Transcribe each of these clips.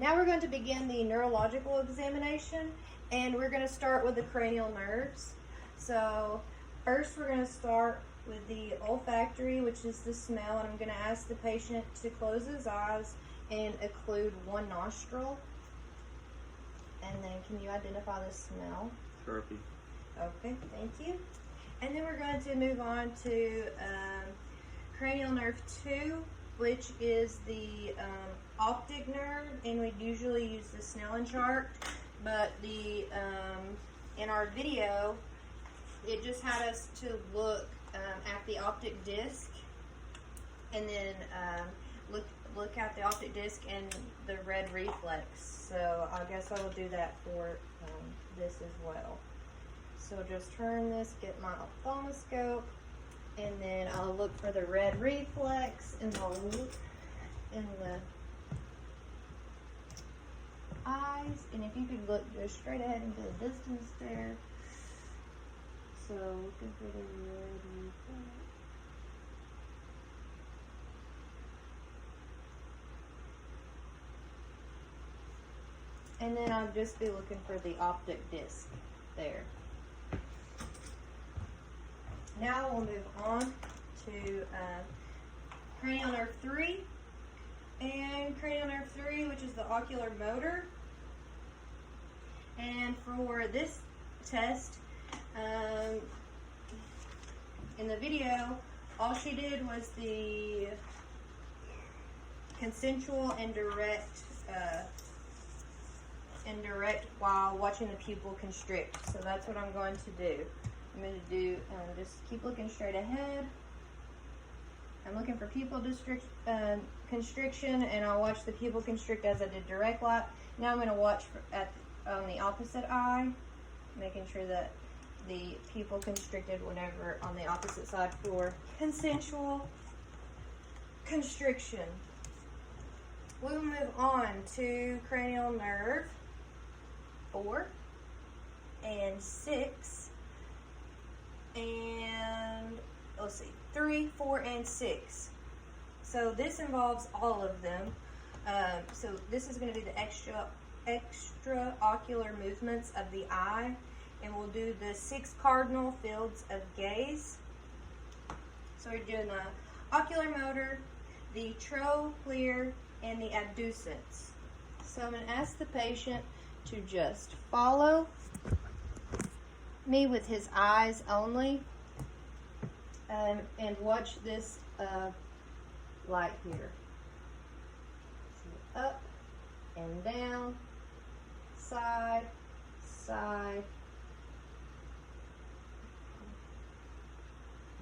Now we're going to begin the neurological examination, and we're going to start with the cranial nerves. So first we're going to start with the olfactory, which is the smell, and I'm going to ask the patient to close his eyes and occlude one nostril. And then can you identify the smell? Sharpie. Okay, thank you. And then we're going to move on to cranial nerve 2, which is the optic nerve, and we usually use the Snellen chart, but the in our video, it just had us to look at the optic disc, and then look at the optic disc and the red reflex. So I guess I will do that for this as well. So just turn this, get my ophthalmoscope, and then I'll look for the red reflex in the eyes. And if you could look just straight ahead into the distance there. So looking for the red reflex. And then I'll just be looking for the optic disc there. Now we'll move on to cranial nerve 3. And cranial nerve 3, which is the ocular motor. And for this test, in the video, all she did was the consensual and direct while watching the pupil constrict. So that's what I'm going to do. I'm going to do, just keep looking straight ahead. I'm looking for pupil constriction, and I'll watch the pupil constrict as I did direct light. Now I'm going to watch on the opposite eye, making sure that the pupil constricted whenever on the opposite side for consensual constriction. We will move on to cranial nerve 4 and 6. And let's see, 3, 4, and 6. So this involves all of them. So this is going to be the extraocular movements of the eye, and we'll do the 6 cardinal fields of gaze. So we're doing the ocular motor, the trochlear, and the abducens. So I'm going to ask the patient to just follow me with his eyes only, and watch this light here. So up and down, side, side,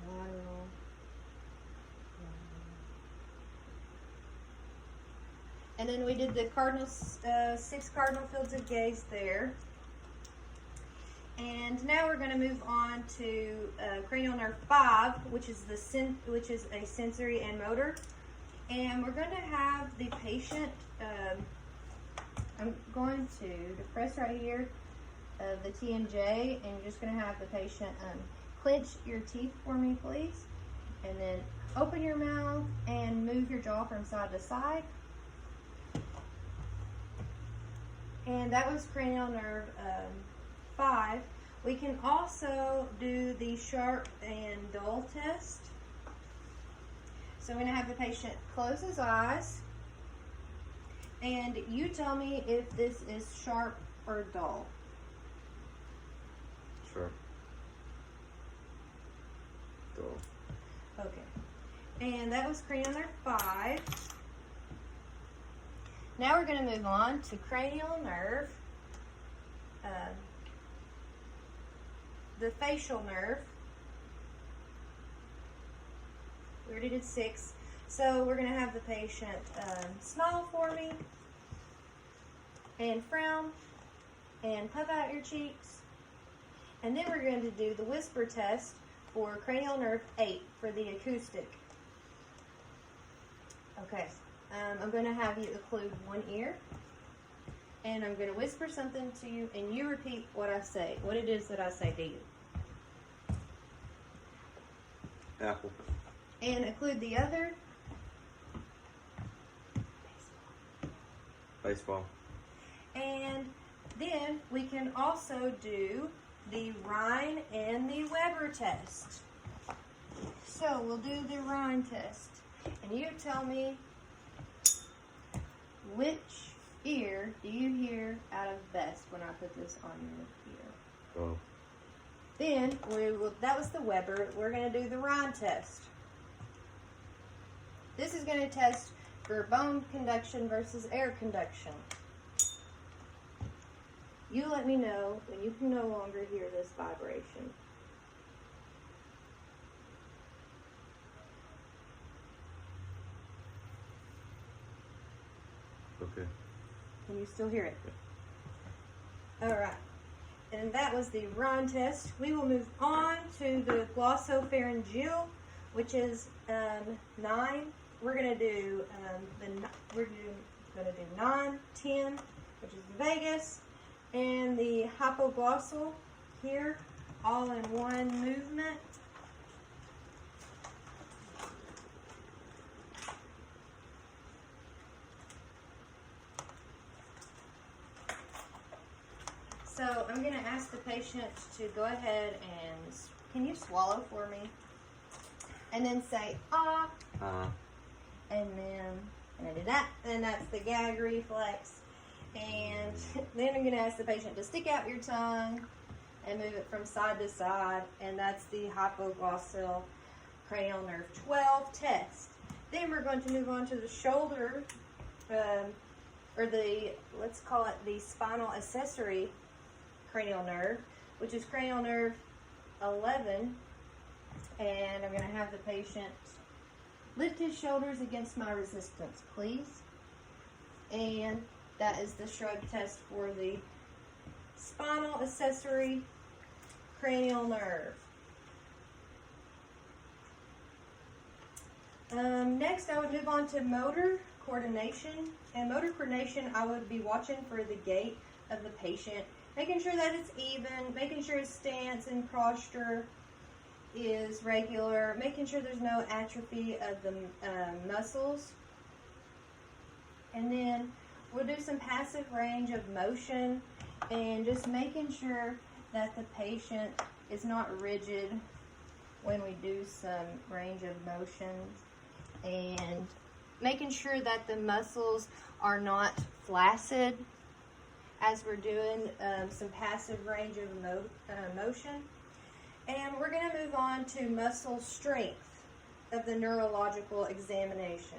lateral, and then we did the cardinal 6 cardinal fields of gaze there. And now we're going to move on to cranial nerve 5, which is a sensory and motor. And we're going to have the patient. I'm going to press right here the T and J, and you're just going to have the patient clench your teeth for me, please, and then open your mouth and move your jaw from side to side. And that was cranial nerve 5. We can also do the sharp and dull test. So I'm going to have the patient close his eyes, and you tell me if this is sharp or dull. Sharp. Dull. Okay. And that was cranial nerve 5. Now we're going to move on to cranial nerve, the facial nerve. We already did 6. So we're going to have the patient smile for me, and frown, and puff out your cheeks. And then we're going to do the whisper test for cranial nerve 8 for the acoustic. Okay. I'm going to have you occlude one ear, and I'm going to whisper something to you, and you repeat what I say, what it is that I say to you. Apple. And occlude the other. Baseball. And then we can also do the Rhine and the Weber test. So we'll do the Rhine test. And you tell me, which ear do you hear out of best when I put this on your ear? Oh. Then that was the Weber. We're going to do the Rhine test. This is going to test for bone conduction versus air conduction. You let me know when you can no longer hear this vibration. Okay. Can you still hear it? All right. And that was the Rhine test. We will move on to the glossopharyngeal, which is 9. We're gonna do 9, 10, which is the vagus, and the hypoglossal here, all in one movement. So I'm going to ask the patient to go ahead and, can you swallow for me? And then say, ah. And I did that, and that's the gag reflex. And then I'm going to ask the patient to stick out your tongue and move it from side to side, and that's the hypoglossal cranial nerve 12 test. Then we're going to move on to the shoulder, or let's call it the spinal accessory cranial nerve, which is cranial nerve 11, and I'm going to have the patient lift his shoulders against my resistance, please. And that is the shrug test for the spinal accessory cranial nerve. Next, I would move on to motor coordination. And motor coordination, I would be watching for the gait of the patient, making sure that it's even, making sure his stance and posture is regular, making sure there's no atrophy of the muscles. And then we'll do some passive range of motion and just making sure that the patient is not rigid when we do some range of motions, and making sure that the muscles are not flaccid as we're doing some passive range of motion. And we're going to move on to muscle strength of the neurological examination.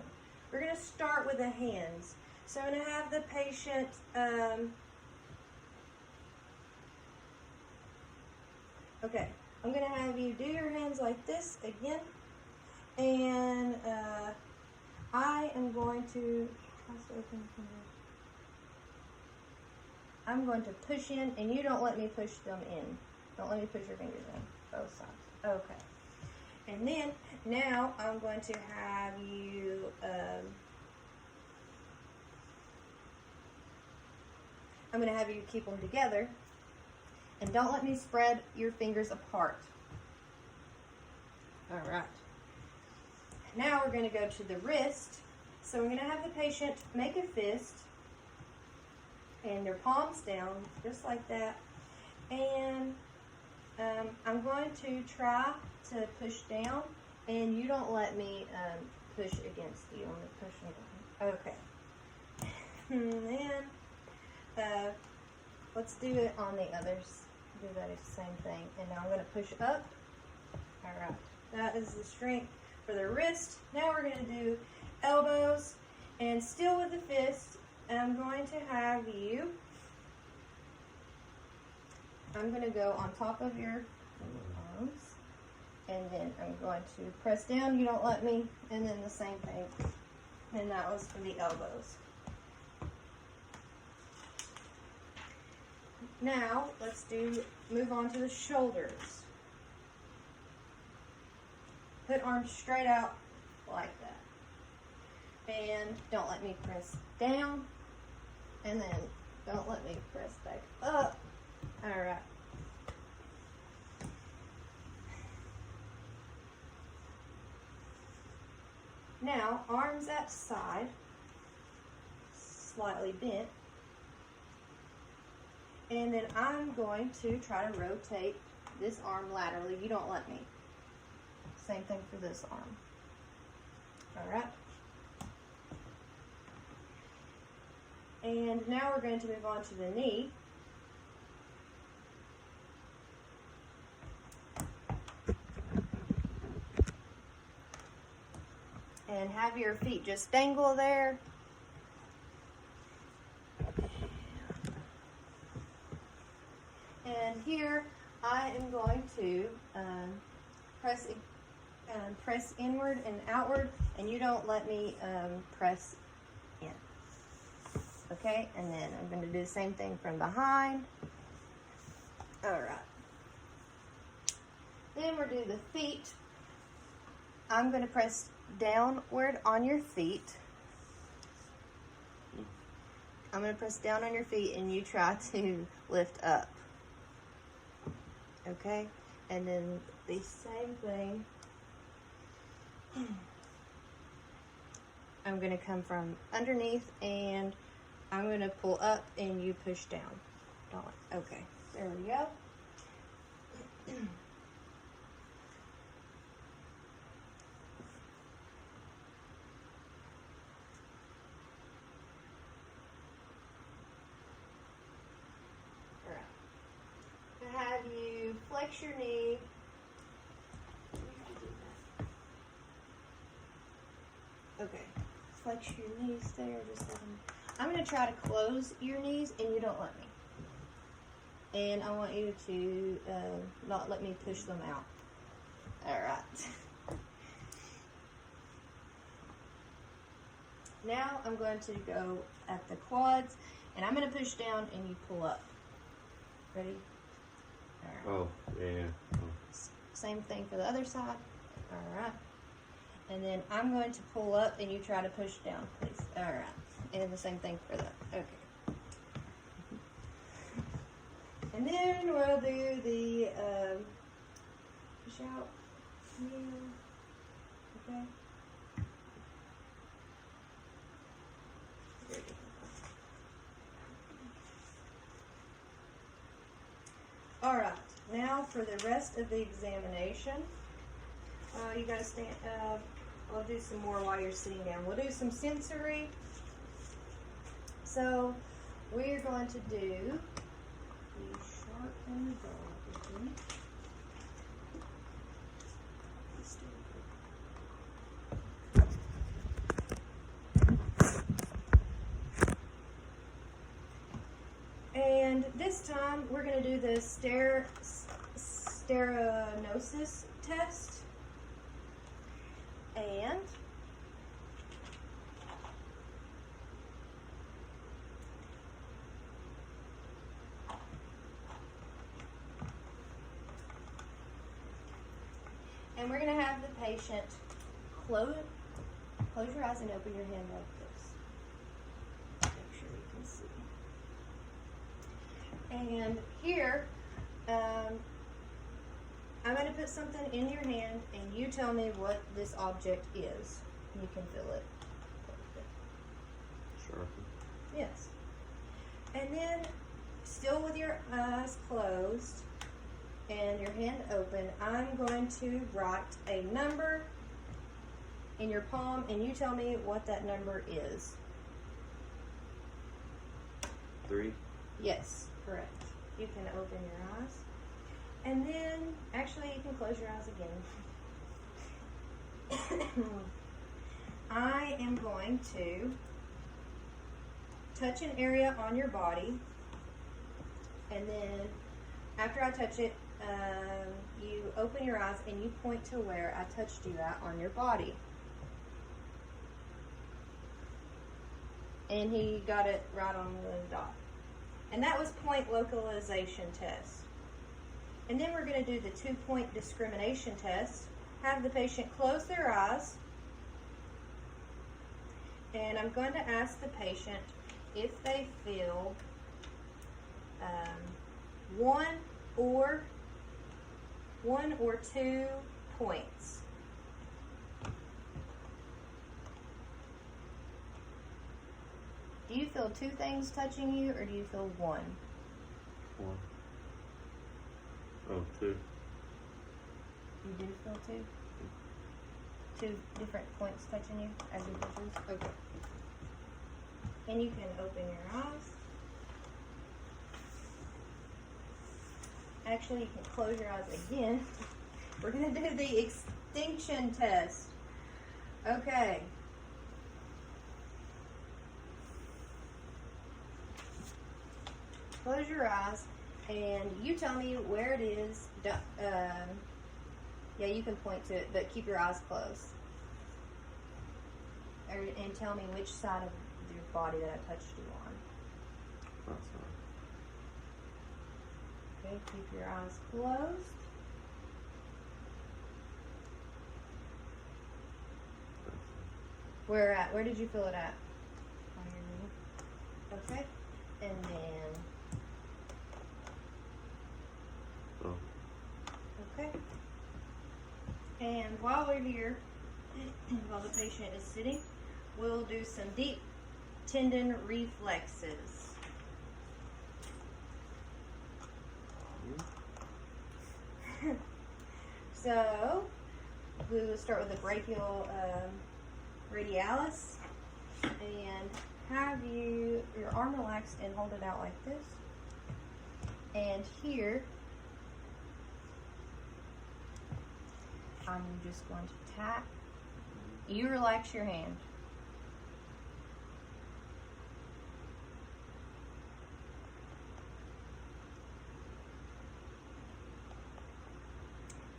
We're going to start with the hands. So I'm going to have the patient okay, I'm going to have you do your hands like this again, and I am going to push in, and you don't let me push them in. Don't let me push your fingers in, both sides. Okay. And then, now I'm going to have you, keep them together, and don't let me spread your fingers apart. All right. Now we're going to go to the wrist. So we're going to have the patient make a fist, and their palms down, just like that. And I'm going to try to push down, and you don't let me push against you. I'm going to push me down. Okay. And then let's do it on the others. Do that same thing. And now I'm going to push up. All right. That is the strength for the wrist. Now we're going to do elbows, and still with the fist. And I'm going to have you, I'm going to go on top of your arms, and then I'm going to press down, you don't let me, and then the same thing. And that was for the elbows. Now, let's move on to the shoulders. Put arms straight out like that. And don't let me press down. And then don't let me press back up. All right. Now, arms at side. slightly bent. And then I'm going to try to rotate this arm laterally. You don't let me. Same thing for this arm. All right. And now we're going to move on to the knee. And have your feet just dangle there. And here I am going to press inward and outward, and you don't let me press in. Okay, and then I'm going to do the same thing from behind. All right. Then we'll do the feet. I'm going to press downward on your feet. I'm going to press down on your feet, and you try to lift up. Okay, and then the same thing. I'm going to come from underneath, and I'm going to pull up, and you push down. Okay, there we go. Have you flex your knee. Okay, flex your knees there. Just let them. I'm going to try to close your knees, and you don't let me. And I want you to not let me push them out. All right. Now I'm going to go at the quads, and I'm going to push down, and you pull up. Ready? Oh, yeah. Oh. Same thing for the other side. All right. And then I'm going to pull up, and you try to push down, please. All right. And then the same thing for that. Okay. And then we'll do the push out. Okay. All right, now for the rest of the examination, you gotta stand, we'll do some more while you're sitting down. We'll do some sensory. So we're going to do the sharp and the dull again. And this time we're going to do the sternosis test. And we're going to have the patient close your eyes and open your hand like this. Make sure you can see. And here, I'm going to put something in your hand, and you tell me what this object is. You can feel it. Sharpen. Yes. And then, still with your eyes closed and your hand open, I'm going to write a number in your palm, and you tell me what that number is. 3. Yes, correct. You can open your eyes. And then, actually, you can close your eyes again. I am going to touch an area on your body, and then after I touch it, you open your eyes and you point to where I touched you at on your body. And he got it right on the dot. And that was point localization test. And then we're going to do the 2-point discrimination test. Have the patient close their eyes. And I'm going to ask the patient if they feel one or 2 points. Do you feel two things touching you, or do you feel one? One. Oh, two. You do feel two? Two different points touching you as you push this? Okay. And you can open your eyes. Actually, you can close your eyes again. We're going to do the extinction test. Okay. Close your eyes, and you tell me where it is. Yeah, you can point to it, but keep your eyes closed. And tell me which side of your body that I touched you on. That's Okay, keep your eyes closed. Where at? Where did you feel it at? On your knee. Okay, and then. Oh. Okay. And while we're here, while the patient is sitting, we'll do some deep tendon reflexes. So, we will start with the brachial radialis, and have your arm relaxed and hold it out like this. And here, I'm just going to tap. You relax your hand.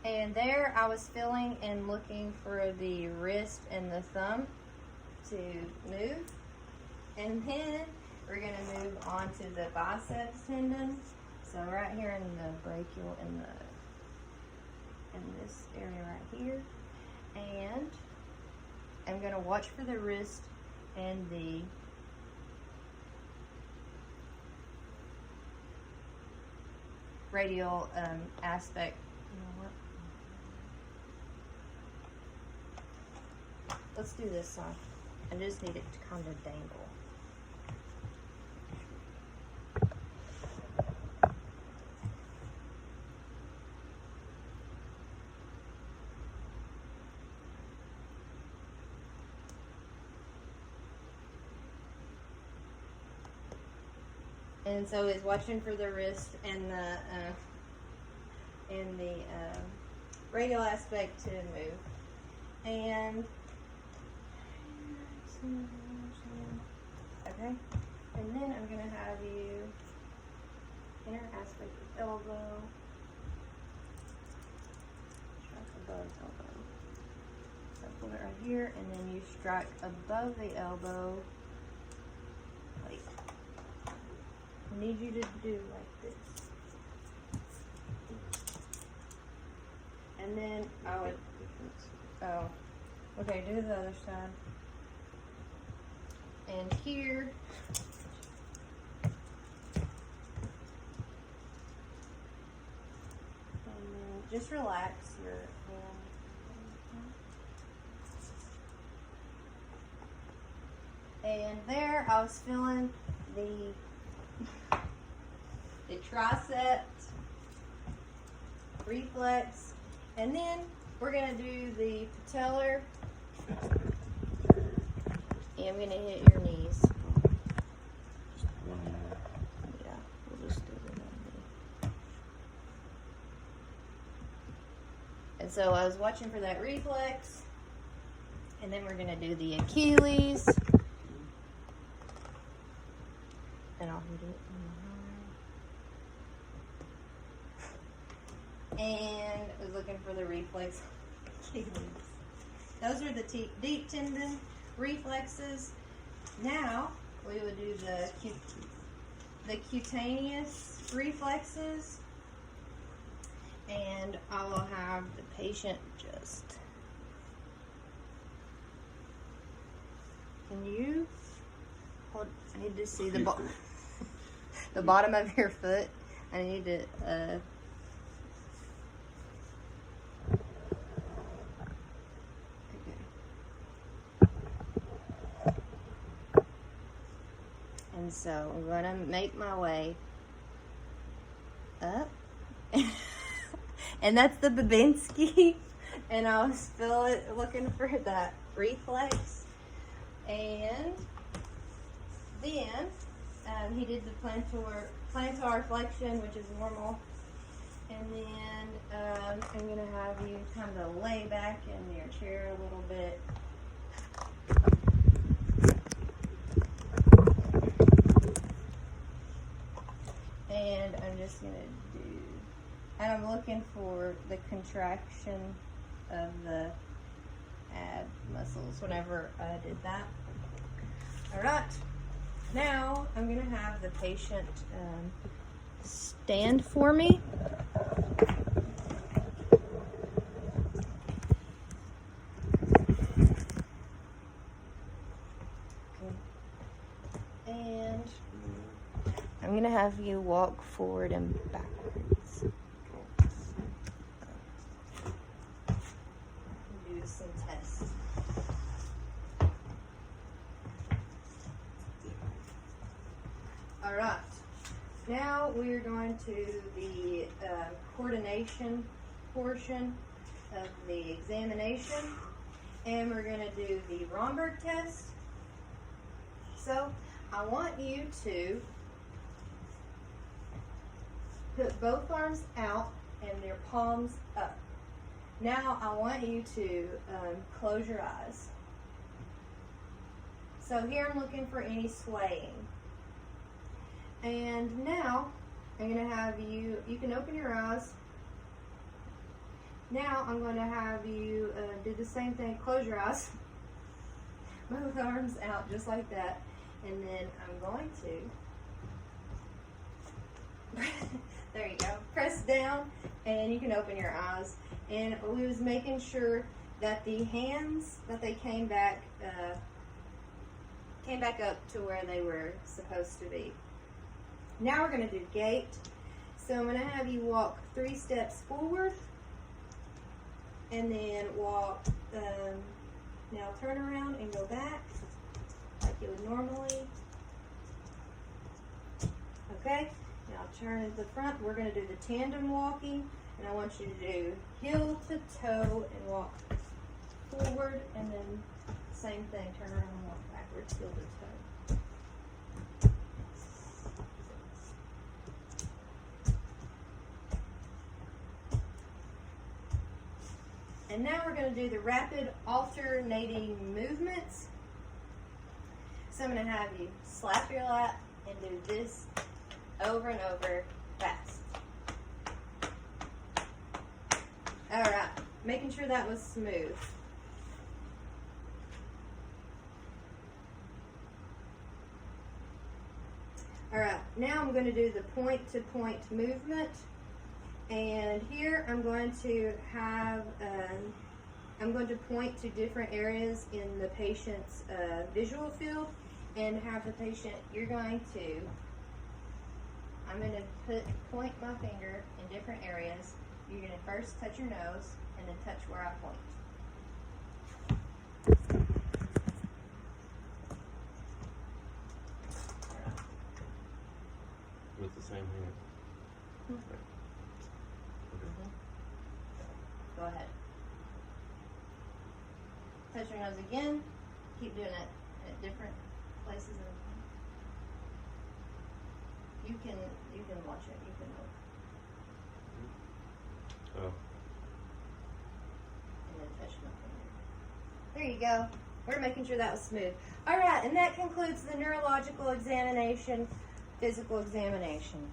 And there I was feeling and looking for the wrist and the thumb to move. And then we're going to move on to the biceps tendon. So right here in the brachial in this area right here. And I'm going to watch for the wrist and the radial aspect. You know what? Let's do this side. I just need it to kind of dangle. And so it's watching for the wrist and the radial aspect to move. And okay, and then I'm gonna have you inner aspect of elbow, strike above elbow. So pull it right here, and then you strike above the elbow. Like, I need you to do like this. And then I would, oh, okay, do the other side. And here, and then just relax your hand. And there I was feeling the tricep reflex. And then we're going to do the patellar. And I'm going to hit your knees. just one more. Yeah, we'll just do it on me. And so I was watching for that reflex. And then we're going to do the Achilles. And I'll hit it in the eye. And I was looking for the reflex. Achilles. Those are the deep tendon reflexes. Now we would do the cutaneous reflexes, and I will have the patient just. Can you hold? I need to see the the bottom of your foot. I need to. And so I'm going to make my way up. And that's the Babinski. And I was still looking for that reflex. And then he did the plantar flexion, which is normal. And then I'm going to have you kind of lay back in your chair a little bit. And I'm just going to do, and I'm looking for the contraction of the ab muscles whenever I did that. All right. Now I'm going to have the patient stand for me. And I'm going to have you walk forward and backwards. Do some tests. All right. Now we're going to the coordination portion of the examination, and we're going to do the Romberg test. So I want you to put both arms out and their palms up. Now I want you to close your eyes. So here I'm looking for any swaying. And now I'm going to have you can open your eyes. Now I'm going to have you do the same thing, close your eyes. Both arms out just like that. And then I'm going to, there you go, press down and you can open your eyes. And we was making sure that the hands, that they came back up to where they were supposed to be. Now we're going to do gait. So I'm going to have you walk 3 steps forward and then walk, now turn around and go back like you would normally. Okay, now turn to the front. We're going to do the tandem walking, and I want you to do heel to toe and walk forward, and then same thing, turn around and walk backwards, heel to toe. And now we're going to do the rapid alternating movements. So I'm going to have you slap your lap and do this over and over fast. All right, making sure that was smooth. All right, now I'm going to do the point-to-point movement. And here I'm going to have, I'm going to point to different areas in the patient's visual field and have the patient, I'm going to point my finger in different areas. You're going to first touch your nose and then touch where I point. With the same hand. Okay. Go ahead. Touch your nose again. Keep doing it at different places. You can watch it. You can look. Oh. And then touch my finger. There you go. We're making sure that was smooth. All right, and that concludes the neurological examination, physical examination.